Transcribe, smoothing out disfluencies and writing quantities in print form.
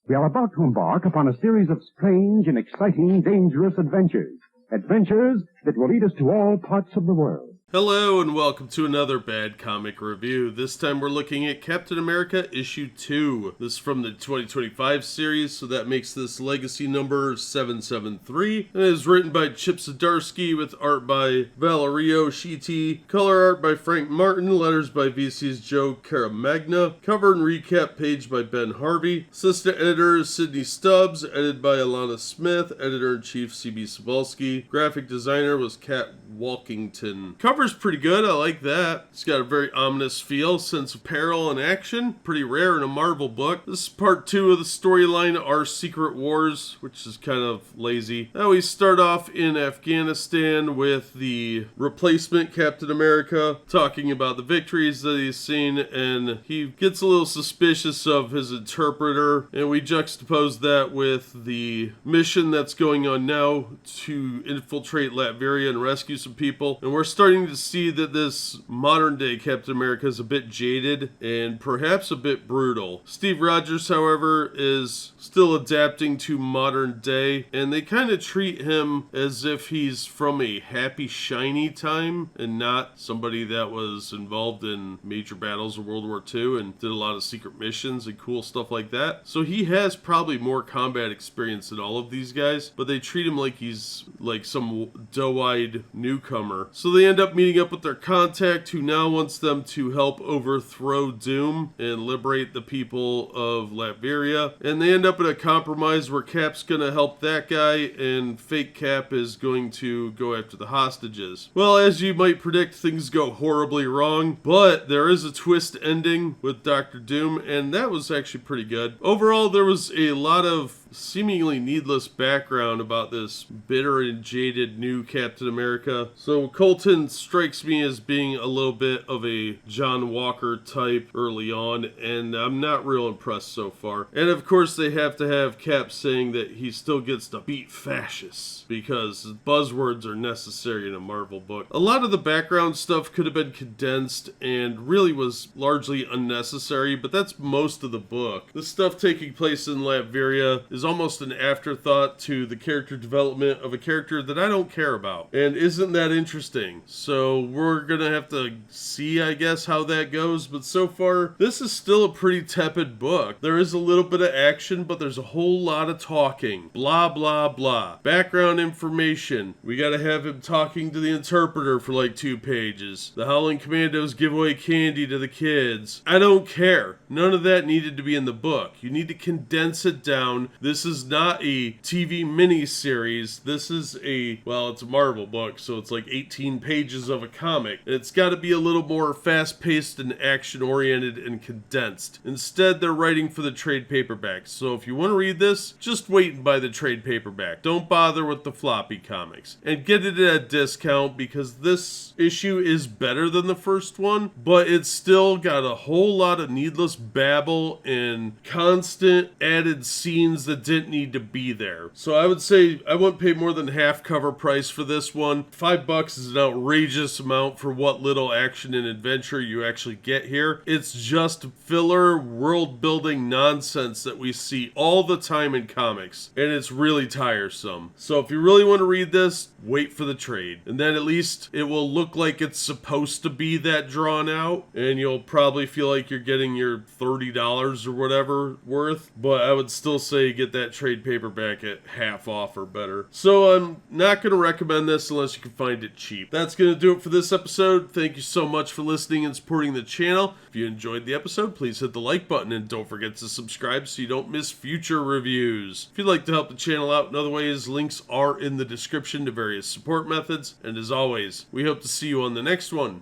We are about to embark upon a series of strange and exciting, dangerous adventures. Adventures that will lead us to all parts of the world. Hello and welcome to another Bad Comic Review. This time we're looking at Captain America Issue 2. This is from the 2025 series, so that makes this legacy number 773. And it is written by Chip Zdarsky with art by Valerio Schiti, color art by Frank Martin, letters by VC's Joe Caramagna, cover and recap page by Ben Harvey, assistant editor is Sidney Stubbs, edited by Alana Smith, editor-in-chief C.B. Cebulski, graphic designer was Kat Walkington. Cover's pretty good, I like that. It's got a very ominous feel, sense of peril and action. Pretty rare in a Marvel book. This is part 2 of the storyline Our Secret Wars, which is kind of lazy. Now we start off in Afghanistan with the replacement Captain America talking about the victories that he's seen, and he gets a little suspicious of his interpreter, and we juxtapose that with the mission that's going on now to infiltrate Latveria and rescue some people, and we're starting to see that this modern day Captain America is a bit jaded and perhaps a bit brutal. Steve Rogers, however, is still adapting to modern day, and they kind of treat him as if he's from a happy, shiny time and not somebody that was involved in major battles of World War II and did a lot of secret missions and cool stuff like that. So he has probably more combat experience than all of these guys, but they treat him like he's like some doe-eyed newcomer. So they end up meeting up with their contact, who now wants them to help overthrow Doom and liberate the people of Latveria. And they end up in a compromise where Cap's gonna help that guy and fake Cap is going to go after the hostages. Well, as you might predict, things go horribly wrong, but there is a twist ending with Dr. Doom, and that was actually pretty good. Overall, there was a lot of seemingly needless background about this bitter and jaded new Captain America. So Colton strikes me as being a little bit of a John Walker type early on, and I'm not real impressed so far. And of course they have to have Cap saying that he still gets to beat fascists, because buzzwords are necessary in a Marvel book. A lot of the background stuff could have been condensed and really was largely unnecessary, but that's most of the book. The stuff taking place in Latveria is almost an afterthought to the character development of a character that I don't care about. And isn't that interesting? So we're gonna have to see, I guess, how that goes, but so far this is still a pretty tepid book. There is a little bit of action, but there's a whole lot of talking. Blah, blah, blah. Background information. We gotta have him talking to the interpreter for like 2 pages. The Howling Commandos give away candy to the kids. I don't care. None of that needed to be in the book. You need to condense it down. This is not a TV miniseries. This is it's a Marvel book, so it's like 18 pages of a comic. It's got to be a little more fast-paced and action-oriented and condensed. Instead, they're writing for the trade paperback. So if you want to read this, just wait and buy the trade paperback. Don't bother with the floppy comics. And get it at a discount, because this issue is better than the first one, but it's still got a whole lot of needless babble and constant added scenes that didn't need to be there. So I would say I wouldn't pay more than half cover price for this one. $5 is an outrageous amount for what little action and adventure you actually get here. It's just filler world building nonsense that we see all the time in comics, and it's really tiresome. So if you really want to read this, wait for the trade, and then at least it will look like it's supposed to be that drawn out, and you'll probably feel like you're getting your $30 or whatever worth. But I would still say get that trade paperback at half off or better. So I'm not going to recommend this unless you can find it cheap. That's going to do it for this episode. Thank you so much for listening and supporting the channel. If you enjoyed the episode, please hit the like button and don't forget to subscribe so you don't miss future reviews. If you'd like to help the channel out in other ways, links are in the description to various support methods. And as always, we hope to see you on the next one.